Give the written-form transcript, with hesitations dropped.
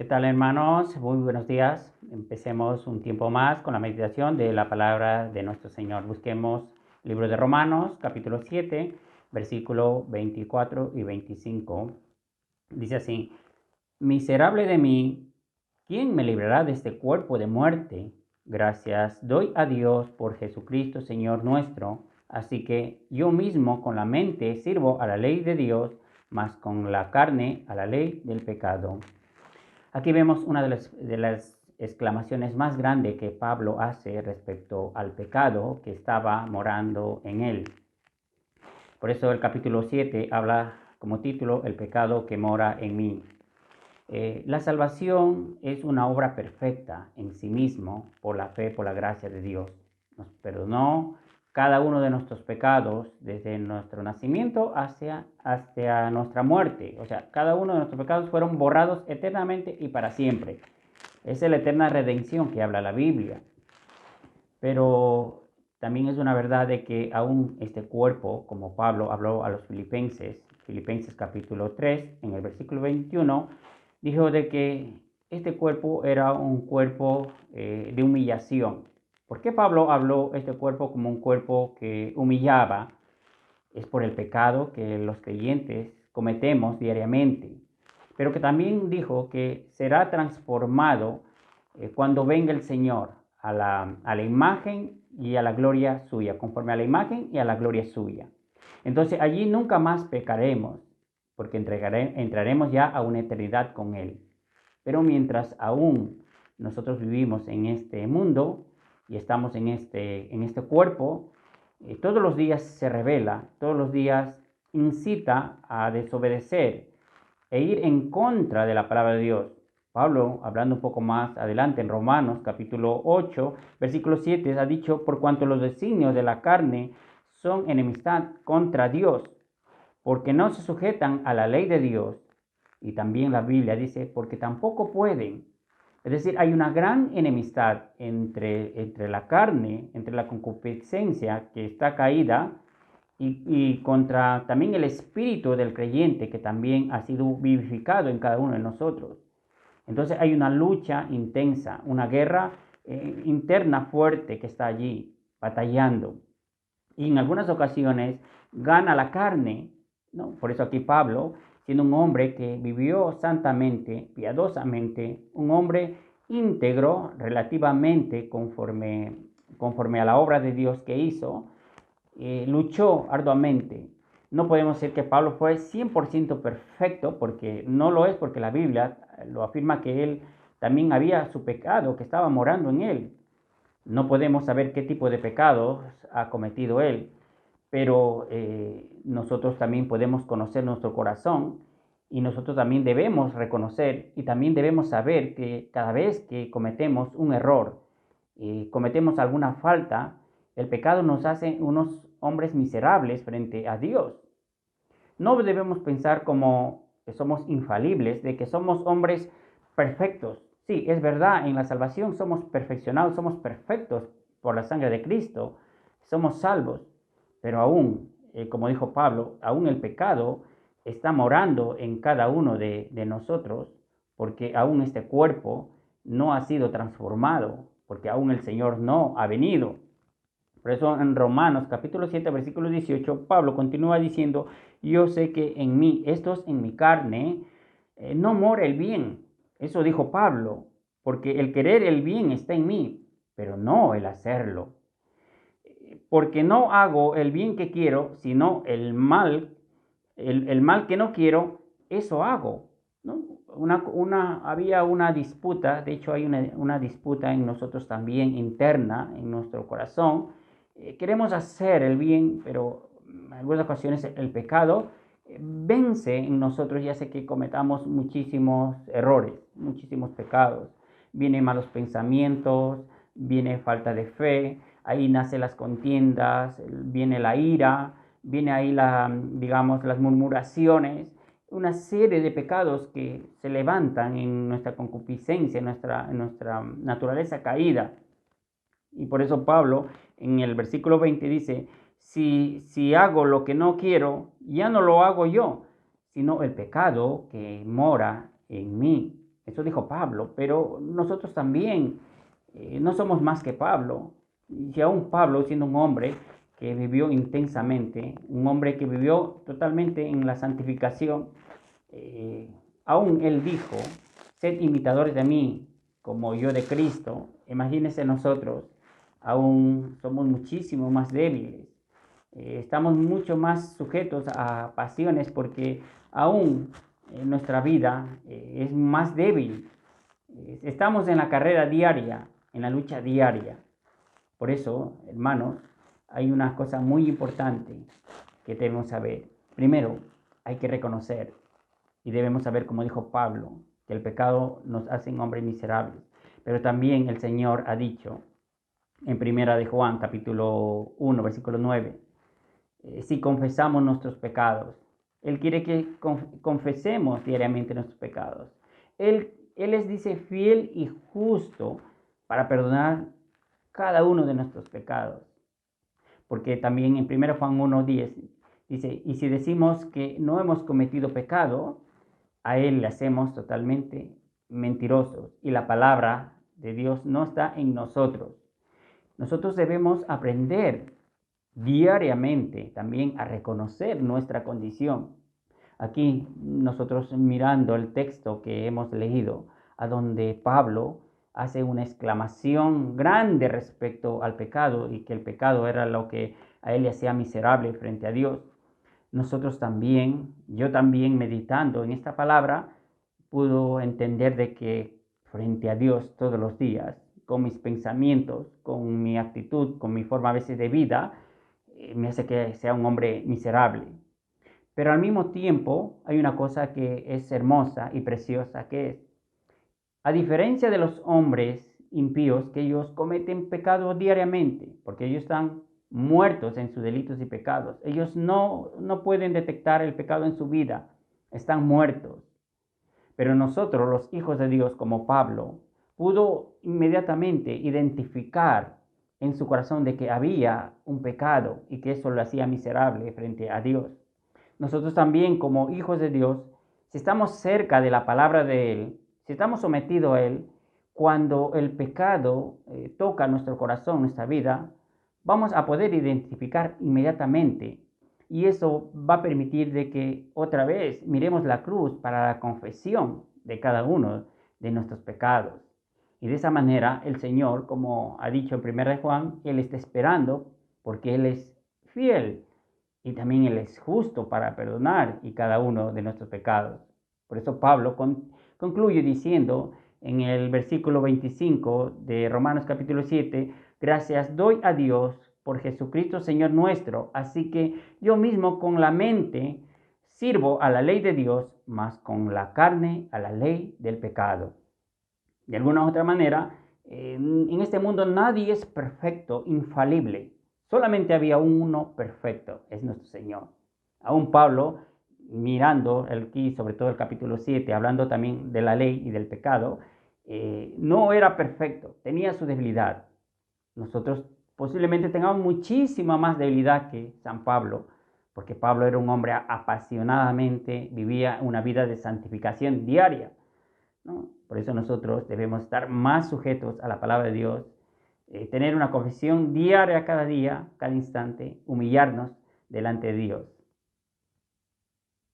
¿Qué tal, hermanos? Muy buenos días. Empecemos un tiempo más con la meditación de la palabra de nuestro Señor. Busquemos el libro de Romanos, capítulo 7, versículo 24 y 25. Dice así: Miserable de mí, ¿quién me librará de este cuerpo de muerte? Gracias doy a Dios por Jesucristo, Señor nuestro. Así que yo mismo con la mente sirvo a la ley de Dios, mas con la carne a la ley del pecado. Aquí vemos una de las exclamaciones más grandes que Pablo hace respecto al pecado que estaba morando en él. Por eso el capítulo 7 habla como título El pecado que mora en mí. La salvación es una obra perfecta en sí mismo por la fe, por la gracia de Dios. Nos perdonó cada uno de nuestros pecados desde nuestro nacimiento hasta nuestra muerte. O sea, cada uno de nuestros pecados fueron borrados eternamente y para siempre. Esa es la eterna redención que habla la Biblia. Pero también es una verdad de que aún este cuerpo, como Pablo habló a los Filipenses capítulo 3, en el versículo 21, dijo de que este cuerpo era un cuerpo de humillación. ¿Por qué Pablo habló este cuerpo como un cuerpo que humillaba? Es por el pecado que los creyentes cometemos diariamente, pero que también dijo que será transformado cuando venga el Señor a la imagen y a la gloria suya, conforme a la imagen y a la gloria suya. Entonces allí nunca más pecaremos, porque entraremos ya a una eternidad con Él. Pero mientras aún nosotros vivimos en este mundo y estamos en este cuerpo, todos los días se revela, todos los días incita a desobedecer e ir en contra de la palabra de Dios. Pablo, hablando un poco más adelante en Romanos capítulo 8, versículo 7, ha dicho: por cuanto los designios de la carne son enemistad contra Dios, porque no se sujetan a la ley de Dios. Y también la Biblia dice: porque tampoco pueden. Es decir, hay una gran enemistad entre la carne, entre la concupiscencia que está caída, y contra también el espíritu del creyente que también ha sido vivificado en cada uno de nosotros. Entonces hay una lucha intensa, una guerra interna fuerte que está allí batallando. Y en algunas ocasiones gana la carne, ¿no? Por eso aquí Pablo, siendo un hombre que vivió santamente, piadosamente, un hombre íntegro relativamente conforme a la obra de Dios que hizo, luchó arduamente. No podemos decir que Pablo fue 100% perfecto, porque no lo es, porque la Biblia lo afirma que él también había su pecado que estaba morando en él. No podemos saber qué tipo de pecados ha cometido él, pero nosotros también podemos conocer nuestro corazón, y nosotros también debemos reconocer y también debemos saber que cada vez que cometemos un error, cometemos alguna falta, el pecado nos hace unos hombres miserables frente a Dios. No debemos pensar como que somos infalibles, de que somos hombres perfectos. Sí, es verdad, en la salvación somos perfeccionados, somos perfectos por la sangre de Cristo, somos salvos, pero aún, como dijo Pablo, aún el pecado está morando en cada uno de nosotros, porque aún este cuerpo no ha sido transformado, porque aún el Señor no ha venido. Por eso en Romanos capítulo 7, versículo 18, Pablo continúa diciendo: yo sé que en mí, esto es en mi carne, no mora el bien. Eso dijo Pablo, porque el querer el bien está en mí, pero no el hacerlo. Porque no hago el bien que quiero, sino el mal que no quiero, eso hago, ¿no? Había una disputa, de hecho hay una disputa en nosotros también interna, en nuestro corazón. Queremos hacer el bien, pero en algunas ocasiones el pecado vence en nosotros y hace que cometamos muchísimos errores, muchísimos pecados. Vienen malos pensamientos, viene falta de fe, ahí nacen las contiendas, viene la ira, viene ahí digamos, las murmuraciones, una serie de pecados que se levantan en nuestra concupiscencia, en nuestra naturaleza caída. Y por eso Pablo en el versículo 20 dice: si hago lo que no quiero, ya no lo hago yo, sino el pecado que mora en mí. Eso dijo Pablo, pero nosotros también no somos más que Pablo. Y aún Pablo, siendo un hombre que vivió intensamente, un hombre que vivió totalmente en la santificación, aún él dijo, sed imitadores de mí, como yo de Cristo. Imagínense nosotros, aún somos muchísimo más débiles. Estamos mucho más sujetos a pasiones porque aún nuestra vida es más débil. Estamos en la carrera diaria, en la lucha diaria. Por eso, hermanos, hay una cosa muy importante que debemos saber. Primero, hay que reconocer y debemos saber, como dijo Pablo, que el pecado nos hace hombres miserables. Pero también el Señor ha dicho en Primera de Juan, capítulo 1, versículo 9, si confesamos nuestros pecados. Él quiere que confesemos diariamente nuestros pecados. Él les dice fiel y justo para perdonar cada uno de nuestros pecados. Porque también en 1 Juan 1:10 dice, y si decimos que no hemos cometido pecado, a Él le hacemos totalmente mentirosos y la palabra de Dios no está en nosotros. Nosotros debemos aprender diariamente también a reconocer nuestra condición. Aquí nosotros mirando el texto que hemos leído, a donde Pablo hace una exclamación grande respecto al pecado y que el pecado era lo que a él le hacía miserable frente a Dios. Nosotros también, yo también meditando en esta palabra, pudo entender de que frente a Dios todos los días, con mis pensamientos, con mi actitud, con mi forma a veces de vida, me hace que sea un hombre miserable. Pero al mismo tiempo hay una cosa que es hermosa y preciosa, que es, a diferencia de los hombres impíos, que ellos cometen pecado diariamente, porque ellos están muertos en sus delitos y pecados. Ellos no pueden detectar el pecado en su vida, están muertos. Pero nosotros, los hijos de Dios, como Pablo, pudo inmediatamente identificar en su corazón de que había un pecado y que eso lo hacía miserable frente a Dios. Nosotros también, como hijos de Dios, si estamos cerca de la palabra de Él, si estamos sometidos a Él, cuando el pecado toca nuestro corazón, nuestra vida, vamos a poder identificar inmediatamente. Y eso va a permitir de que otra vez miremos la cruz para la confesión de cada uno de nuestros pecados. Y de esa manera el Señor, como ha dicho en 1 Juan, Él está esperando porque Él es fiel y también Él es justo para perdonar y cada uno de nuestros pecados. Por eso Pablo concluye diciendo en el versículo 25 de Romanos capítulo 7, gracias doy a Dios por Jesucristo Señor nuestro, así que yo mismo con la mente sirvo a la ley de Dios, mas con la carne a la ley del pecado. De alguna u otra manera, en este mundo nadie es perfecto, infalible. Solamente había uno perfecto, es nuestro Señor. Aún Pablo, mirando aquí, sobre todo el capítulo 7, hablando también de la ley y del pecado, no era perfecto, tenía su debilidad. Nosotros posiblemente tengamos muchísima más debilidad que San Pablo, porque Pablo era un hombre apasionadamente, vivía una vida de santificación diaria, ¿no? Por eso nosotros debemos estar más sujetos a la palabra de Dios, tener una confesión diaria cada día, cada instante, humillarnos delante de Dios.